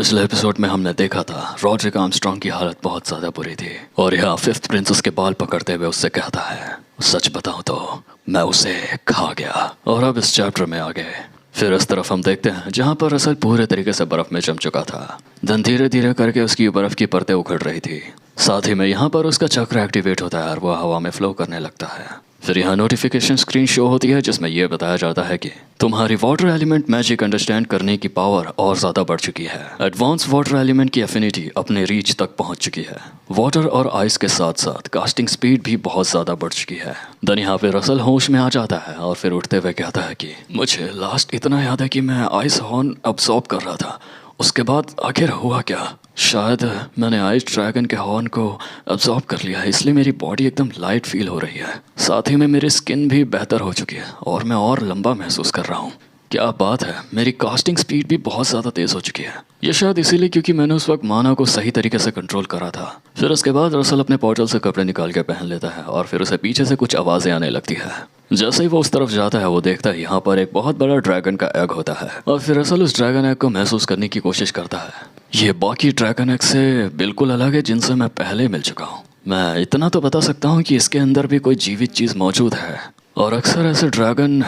पिछले एपिसोड में हमने देखा था रॉड्रिक आर्मस्ट्रॉन्ग की हालत बहुत ज़्यादा बुरी थी और यहाँ फिफ्थ प्रिंस उसके बाल पकड़ते हुए उससे कहता है, सच बताऊं तो मैं उसे खा गया। और अब इस चैप्टर में आ गए। फिर इस तरफ हम देखते हैं जहाँ पर रसल पूरे तरीके से बर्फ में जम चुका था। धन धीरे धीरे करके उसकी बर्फ की परतें उखड़ रही थी। साथ ही में यहाँ पर उसका चक्र एक्टिवेट होता है और वो हवा में फ्लो करने लगता है। फिर यहाँ नोटिफिकेशन स्क्रीन शो होती है जिसमें यह बताया जाता है कि तुम्हारी वाटर एलिमेंट मैजिक अंडरस्टैंड करने की पावर और ज़्यादा बढ़ चुकी है। एडवांस वाटर एलिमेंट की एफिनिटी अपने रीच तक पहुंच चुकी है। वाटर और आइस के साथ साथ कास्टिंग स्पीड भी बहुत ज़्यादा बढ़ चुकी है। देन यहाँ पे रसल होश में आ जाता है और फिर उठते हुए कहता है कि मुझे लास्ट इतना याद है कि मैं आइस हॉर्न अब्सॉर्ब कर रहा था, उसके बाद आखिर हुआ क्या? शायद मैंने आइस ड्रैगन के हॉर्न को अब्सॉर्ब कर लिया है, इसलिए मेरी बॉडी एकदम लाइट फील हो रही है। साथ ही में मेरी स्किन भी बेहतर हो चुकी है और मैं और लंबा महसूस कर रहा हूँ। क्या बात है, मेरी कास्टिंग स्पीड भी बहुत ज़्यादा तेज़ हो चुकी है। ये शायद इसीलिए क्योंकि मैंने उस वक्त माना को सही तरीके से कंट्रोल करा था। फिर उसके बाद रसल अपने पोर्टल से कपड़े निकाल के पहन लेता है और फिर उसे पीछे से कुछ आवाज़ें आने लगती है। जैसे ही वो उस तरफ जाता है वो देखता है यहाँ पर एक बहुत बड़ा ड्रैगन का एग होता है और फिर रसल उस ड्रैगन एग को महसूस करने की कोशिश करता है। ये बाकी ड्रैगन एग से बिल्कुल अलग है जिनसे मैं पहले मिल चुका हूँ। मैं इतना तो बता सकता हूँ कि इसके अंदर भी कोई जीवित चीज़ मौजूद है और अक्सर ऐसे ड्रैगन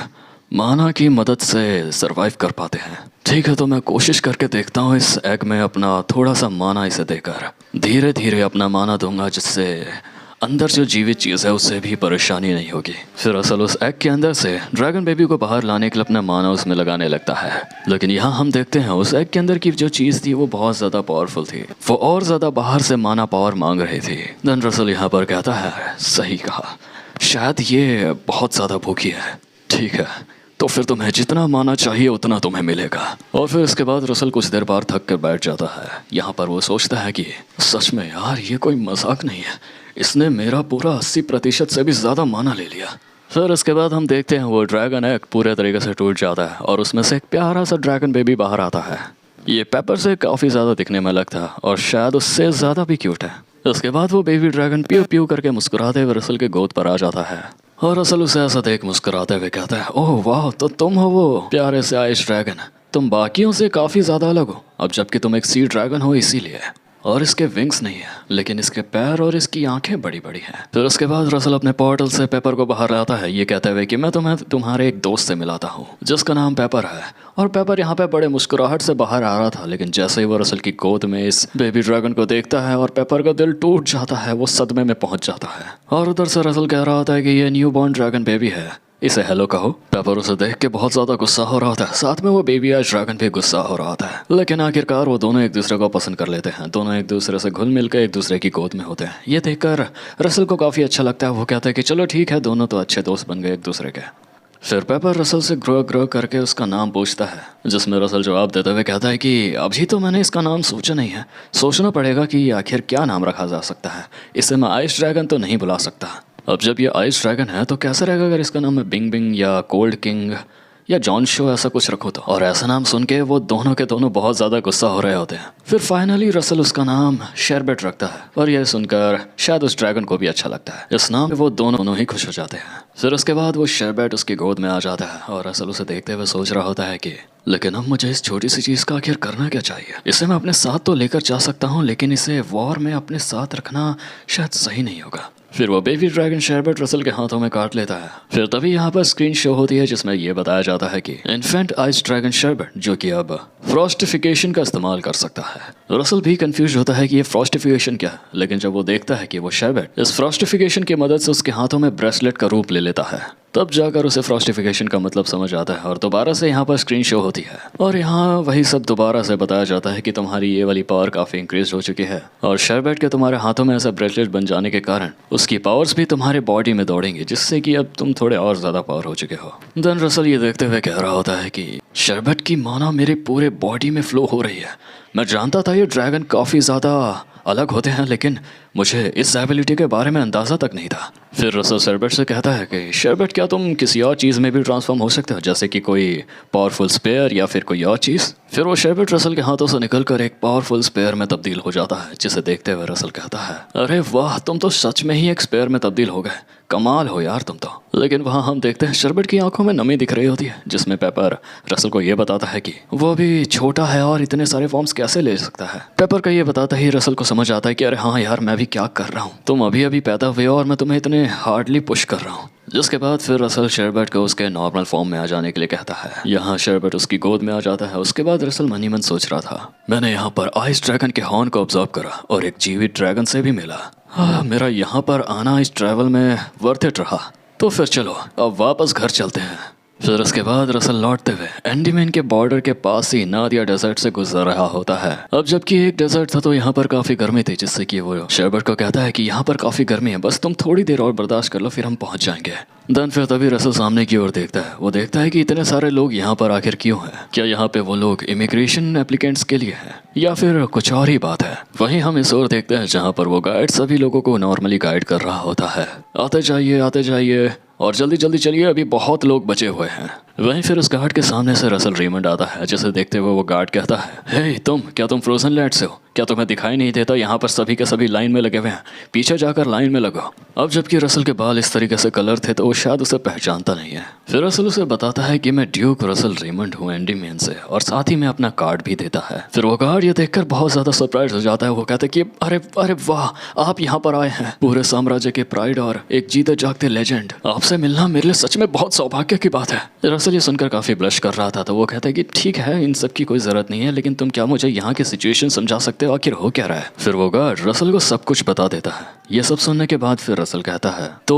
माना की मदद से सरवाइव कर पाते हैं। ठीक है, तो मैं कोशिश करके देखता हूँ इस एग में अपना थोड़ा सा माना इसे देकर धीरे धीरे अपना माना दूंगा, जिससे अंदर जो जीवित चीज़ है उससे भी परेशानी नहीं होगी। फिर असल उस एग के अंदर से ड्रैगन बेबी को बाहर लाने के लिए अपना माना उसमें लगाने लगता है। लेकिन यहाँ हम देखते हैं उस एग के अंदर की जो चीज़ थी वो बहुत ज़्यादा पावरफुल थी। वो और ज़्यादा बाहर से माना पावर मांग रही थी। देन रसल यहाँ पर कहता है, सही कहा, शायद ये बहुत ज़्यादा भूखी है। ठीक है, तो फिर तुम्हें जितना माना चाहिए उतना तुम्हें मिलेगा। और फिर इसके बाद रसल कुछ देर बाद थक कर बैठ जाता है। यहाँ पर वो सोचता है कि सच में यार ये कोई मजाक नहीं है, इसने मेरा पूरा 80% से भी ज़्यादा माना ले लिया। फिर इसके बाद हम देखते हैं वो ड्रैगन एग पूरे तरीके से टूट जाता है और उसमें से एक प्यारा सा ड्रैगन बेबी बाहर आता है। ये पेपर से काफ़ी ज़्यादा दिखने में लगता है और शायद उससे ज़्यादा भी क्यूट है। उसके बाद वो बेबी ड्रैगन प्यू प्यू करके मुस्कुराते हुए रसल के गोद पर आ जाता है और रसल उसे ऐसा देख मुस्कुराते हुए कहता है, ओह वाह, तो तुम हो वो प्यारे से आइस ड्रैगन, तुम बाकियों से काफ़ी ज़्यादा अलग हो। अब जबकि तुम एक सी ड्रैगन हो इसीलिए। और इसके विंग्स नहीं है लेकिन इसके पैर और इसकी आंखें बड़ी बड़ी हैं। फिर उसके बाद रसल अपने पोर्टल से पेपर को बाहर लाता है, ये कहते हुए कि मैं तुम्हें तुम्हारे एक दोस्त से मिलाता हूँ जिसका नाम पेपर है। और पेपर यहाँ पे बड़े मुस्कुराहट से बाहर आ रहा था, लेकिन जैसे ही वो रसल की गोद में इस बेबी ड्रैगन को देखता है और पेपर का दिल टूट जाता है, वो सदमे में पहुंच जाता है। और उधर से रसल कह रहा होता है कि ये न्यू बॉर्न ड्रैगन बेबी है, इसे हेलो कहो। पेपर उसे देख के बहुत ज़्यादा गुस्सा हो रहा था, साथ में वो बेबी आइस ड्रैगन भी गुस्सा हो रहा था। लेकिन आखिरकार वो दोनों एक दूसरे को पसंद कर लेते हैं। दोनों एक दूसरे से घुल मिल कर एक दूसरे की गोद में होते हैं। ये देखकर रसल को काफ़ी अच्छा लगता है। वो कहता है कि चलो ठीक है, दोनों तो अच्छे दोस्त बन गए एक दूसरे के। फिर पेपर रसल से ग्रो करके उसका नाम पूछता है, जिसमें रसल जवाब देते हुए कहता है कि अभी तो मैंने इसका नाम सोचा नहीं है, सोचना पड़ेगा कि आखिर क्या नाम रखा जा सकता है। इसे मैं आइस ड्रैगन तो नहीं बुला सकता। अब जब ये आइस ड्रैगन है तो कैसा रहेगा अगर इसका नाम मैं बिंग बिंग या कोल्ड किंग या जॉन शो ऐसा कुछ रखो तो। और ऐसा नाम सुन के वो दोनों के दोनों बहुत ज़्यादा गुस्सा हो रहे होते हैं। फिर फाइनली रसल उसका नाम शेरबेट रखता है और यह सुनकर शायद उस ड्रैगन को भी अच्छा लगता है। इस नाम में वो दोनों ही खुश हो जाते हैं। फिर उसके बाद वो शेरबेट उसकी गोद में आ जाता है और रसल उसे देखते हुए सोच रहा होता है कि लेकिन अब मुझे इस छोटी सी चीज़ का आखिर करना क्या चाहिए। इसे मैं अपने साथ तो लेकर जा सकता हूँ, लेकिन इसे वॉर में अपने साथ रखना शायद सही नहीं होगा। फिर वो बेबी ड्रैगन शेरबेट रसल के हाथों में काट लेता है। फिर तभी यहाँ पर स्क्रीन शो होती है जिसमें यह बताया जाता है कि इन्फेंट आइस ड्रैगन शेरबेट जो कि अब फ्रॉस्टिफिकेशन का इस्तेमाल कर सकता है। रसल भी कंफ्यूज होता है कि ये फ्रॉस्टिफिकेशन क्या है, लेकिन जब वो देखता है कि वो शेरबेट इस फ्रॉस्टिफिकेशन की मदद से उसके हाथों में ब्रेसलेट का रूप ले लेता है, तब जाकर उसे फ्रॉस्टिफिकेशन का मतलब समझ आता है। और दोबारा से यहाँ पर स्क्रीन शो होती है और यहाँ वही सब दोबारा से बताया जाता है कि तुम्हारी ये वाली पावर काफ़ी इंक्रीज हो चुकी है और शेरबेट के तुम्हारे हाथों में ऐसा ब्रेसलेट बन जाने के कारण उसकी पावर्स भी तुम्हारे बॉडी में दौड़ेंगी, जिससे कि अब तुम थोड़े और ज़्यादा पावर हो चुके हो। देन रसल ये देखते हुए कह रहा होता है कि शेरबेट की माना मेरे पूरे बॉडी में फ्लो हो रही है। मैं जानता था ये ड्रैगन काफ़ी ज़्यादा अलग होते हैं, लेकिन मुझे इस एबिलिटी के बारे में अंदाज़ा तक नहीं था। फिर रसल शेरबेट से कहता है कि शेरबेट क्या तुम किसी और चीज़ में भी ट्रांसफॉर्म हो सकते हो, जैसे कि कोई पावरफुल स्पेयर या फिर कोई और चीज़। फिर वो शेरबेट रसल के हाथों से निकलकर एक पावरफुल स्पेयर में तब्दील हो जाता है, जिसे देखते हुए रसल कहता है, अरे वाह, तुम तो सच में ही एक स्पेयर में तब्दील हो गए, कमाल हो यार तुम तो। लेकिन वहाँ हम देखते हैं शेरबेट की आंखों में नमी दिख रही होती है, जिसमें पेपर रसल को ये बताता है कि वो भी छोटा है और इतने सारे फॉर्म्स कैसे ले सकता है। पेपर का ये बताता ही रसल को समझ आता है कि अरे हाँ यार, मैं भी क्या कर रहा हूँ, तुम अभी अभी पैदा हुए हो और मैं तुम्हें इतने हार्डली पुश कर रहा हूँ। जिसके बाद फिर रसल शेरबेट को उसके नॉर्मल फॉर्म में आ जाने के लिए कहता है। यहाँ शेरबेट उसकी गोद में आ जाता है। उसके बाद रसल मन ही मन सोच रहा था, मैंने यहाँ पर आइस ड्रैगन के हॉर्न को ऑब्जर्व करा और एक जीवित ड्रैगन से भी मिला। मेरा यहाँ पर आना इस ट्रैवल में वर्थ इट रहा। तो फिर चलो अब वापस घर चलते हैं। फिर उसके बाद रसल लौटते हुए एंडीमैन के बॉर्डर के पास ही नादिया डेजर्ट से गुजर रहा होता है। अब जबकि एक डेजर्ट था तो यहाँ पर काफी गर्मी थी, जिससे कि वो शेरबेट को कहता है कि यहाँ पर काफी गर्मी है, बस तुम थोड़ी देर और बर्दाश्त कर लो, फिर हम पहुंच जाएंगे। देन फिर तभी रसल सामने की ओर देखता है। वो देखता है कि इतने सारे लोग यहाँ पर आखिर क्यों हैं? क्या यहाँ पे वो लोग इमिग्रेशन एप्लीकेंट्स के लिए हैं या फिर कुछ और ही बात है? वहीं हम इस ओर देखते हैं जहाँ पर वो गाइड सभी लोगों को नॉर्मली गाइड कर रहा होता है। आते जाइए और जल्दी जल्दी चलिए, अभी बहुत लोग बचे हुए हैं। वहीं फिर उस गार्ड के सामने से रसल रेमंड आता है, जिसे देखते हुए वो गार्ड कहता है, हे तुम, क्या तुम फ्रोजन लैंड से हो? क्या तुम्हें दिखाई नहीं देता यहाँ पर सभी के सभी लाइन में लगे हुए हैं? पीछे जाकर लाइन में लगो। अब जबकि रसल के बाल इस तरीके से कलर थे तो वो शायद उसे पहचानता नहीं है। फिर रसल उसे बताता है कि मैं ड्यूक रसल रेमंड हूँ एंडीमैन से, और साथ ही में अपना कार्ड भी देता है। फिर वो गार्ड ये देखकर बहुत ज्यादा सरप्राइज हो जाता है। वो कहता है कि अरे अरे वाह, आप यहाँ पर आए हैं, पूरे साम्राज्य के प्राइड और एक जीते जागते लेजेंड, आपसे मिलना मेरे लिए सच में बहुत सौभाग्य की बात है। रसल ये सुनकर काफी ब्लश कर रहा था, तो वो कहता है कि ठीक है, इन सब की कोई जरूरत नहीं है, लेकिन तुम क्या मुझे यहाँ की सिचुएशन समझा सकते हो, आखिर हो क्या रहा है? फिर वो गार्ड रसल को सब कुछ बता देता है। ये सब सुनने के बाद फिर रसल कहता है, तो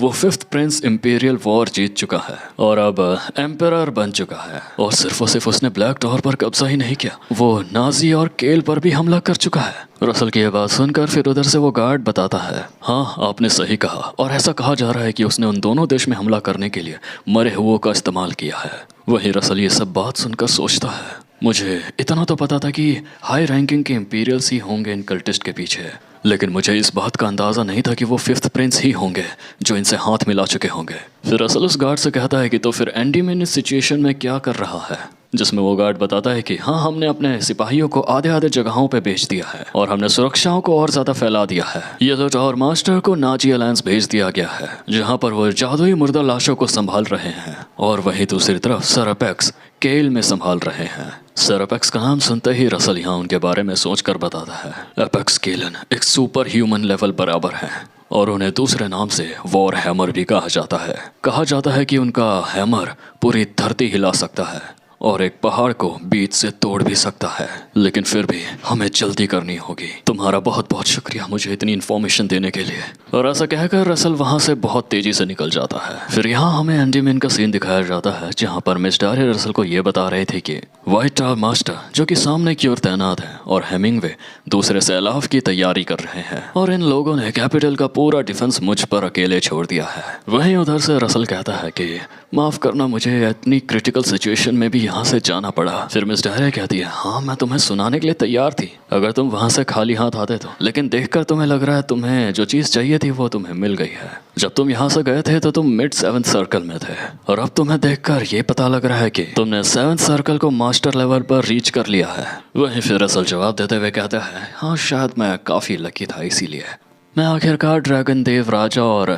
वो फिफ्थ प्रिंस इंपीरियल वॉर जीत चुका है और अब एम्परर बन चुका है, और सिर्फ उसने ब्लैक टॉवर पर कब्जा ही नहीं किया, वो नाजी और केल पर भी हमला कर चुका है। रसल की ये बात सुनकर फिर उधर से वो गार्ड बताता है, हाँ आपने सही कहा, और ऐसा कहा जा रहा है कि उसने उन दोनों देश में हमला करने के लिए मरे हुओं का इस्तेमाल किया है। वहीं रसल ये सब बात सुनकर सोचता है, मुझे इतना तो पता था कि हाई रैंकिंग के इंपीरियल्स ही होंगे इन कल्टिस्ट के पीछे, लेकिन मुझे इस बात का अंदाजा नहीं था कि वो फिफ्थ प्रिंस ही होंगे जो इनसे हाथ मिला चुके होंगे। फिर रसल उस गार्ड से कहता है कि तो फिर एंडीमैन इस सिचुएशन में क्या कर रहा है? जिसमें वो गार्ड बताता है कि हाँ, हमने अपने सिपाहियों को आधे आधे जगहों पे भेज दिया है और हमने सुरक्षाओं को और ज्यादा फैला दिया है। येलो टावर मास्टर को नाजी अलायंस भेज दिया गया है, जहाँ पर वो जादुई मुर्दा लाशों को संभाल रहे हैं, और वहीं दूसरी तरफ सर अपेक्स केल में संभाल रहे हैं। सर अपेक्स का नाम सुनते ही रसल यहाँ उनके बारे में सोचकर बताता है, अपेक्स केलन एक सुपर ह्यूमन लेवल बराबर है, और उन्हें दूसरे नाम से वॉर हैमर भी कहा जाता है। कहा जाता है कि उनका हैमर पूरी धरती हिला सकता है और एक पहाड़ को बीच से तोड़ भी सकता है, लेकिन फिर भी हमें जल्दी करनी होगी। तुम्हारा बहुत बहुत शुक्रिया मुझे इतनी इन्फॉर्मेशन देने के लिए। और ऐसा कहकर रसल वहां से बहुत तेजी से निकल जाता है। फिर यहाँ हमें एंडीमैन का सीन दिखाया जाता है, जहाँ पर मिस डायरी रसल को ये बता रहे थे कि व्हाइट टावर मास्टर जो कि सामने की ओर तैनात है और हेमिंगवे दूसरे सैलाब की तैयारी कर रहे हैं, और इन लोगों ने कैपिटल का पूरा डिफेंस मुझ पर अकेले छोड़ दिया है। वहीं उधर से रसल कहता है कि माफ करना, मुझे इतनी क्रिटिकल सिचुएशन में भी यहाँ से जाना पड़ा। फिर मिस डायरी कहती है, हाँ मैं तुम्हें सुनाने के लिए तैयार थी अगर तुम वहां से खाली हाथ आते तो, लेकिन देखकर तुम्हें लग रहा है तुम्हें जो चीज चाहिए थी वो तुम्हें मिल गई है। जब तुम यहाँ से गए थे तो तुम मिड 7th सर्कल में थे, और अब तुम्हें देखकर ये पता लग रहा है कि तुमने 7th सर्कल को मास्टर लेवल पर रीच कर लिया है। वहीं फिर रसल जवाब देते हुए कहता है, हाँ शायद मैं काफी लकी था, इसीलिए मैं आखिरकार ड्रैगन देव राजा और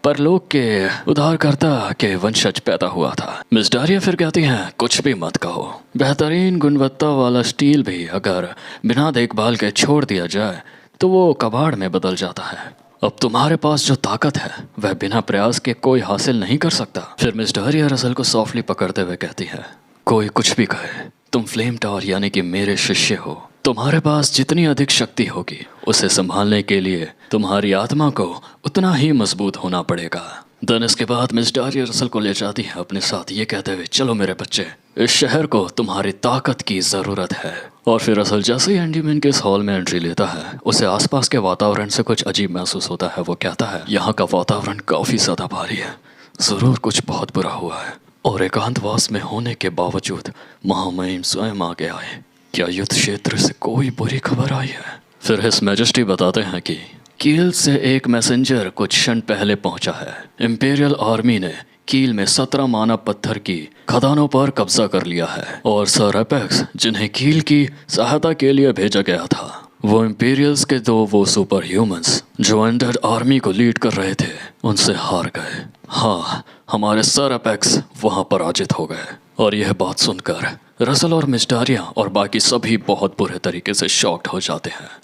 परलोक के उद्धारकर्ता के वंशज पैदा हुआ था। मिस डारिया फिर कहती हैं, कुछ भी मत कहो, बेहतरीन गुणवत्ता वाला स्टील भी अगर बिना देखभाल के छोड़ दिया जाए तो वो कबाड़ में बदल जाता है। अब तुम्हारे पास जो ताकत है वह बिना प्रयास के कोई हासिल नहीं कर सकता। फिर मिस डारिया रसल को सॉफ्टली पकड़ते हुए कहती है, कोई कुछ भी कहे, तुम फ्लेम टावर यानी कि मेरे शिष्य हो। तुम्हारे पास जितनी अधिक शक्ति होगी उसे संभालने के लिए तुम्हारी आत्मा को उतना ही मजबूत होना पड़ेगा। देन इसके बाद मिस डारिया रसल को ले जाती है अपने साथ, ये कहते हुए, चलो मेरे बच्चे, इस शहर को तुम्हारी ताकत की जरूरत है। और फिर रसल जैसे ही एंडीमैन के इस हॉल में एंट्री लेता है, उसे आसपास के वातावरण से कुछ अजीब महसूस होता है। वो कहता है, यहाँ का वातावरण काफी ज्यादा भारी है, जरूर कुछ बहुत बुरा हुआ है, और एकांतवास में होने के बावजूद महामहिम स्वयं आगे आए। क्या युद्ध क्षेत्र से कोई बुरी खबर आई है? फिर हिज मैजेस्टी बताते हैं कि कील से एक मैसेंजर कुछ क्षण पहले पहुंचा है। इंपीरियल आर्मी ने कील में 17 मानव पत्थर की खदानों पर कब्जा कर लिया है और सर एपेक्स, जिन्हें कील की सहायता के लिए भेजा गया था, वो इंपीरियल्स के वो सुपर ह्यूमंस जो अनडेड आर्मी को लीड कर रहे थे, उनसे हार गए। हाँ, हमारे सर एपेक्स वहां पराजित हो गए। और यह बात सुनकर रसल और मिस्टारिया और बाकी सभी बहुत बुरे तरीके से शॉक्ड हो जाते हैं।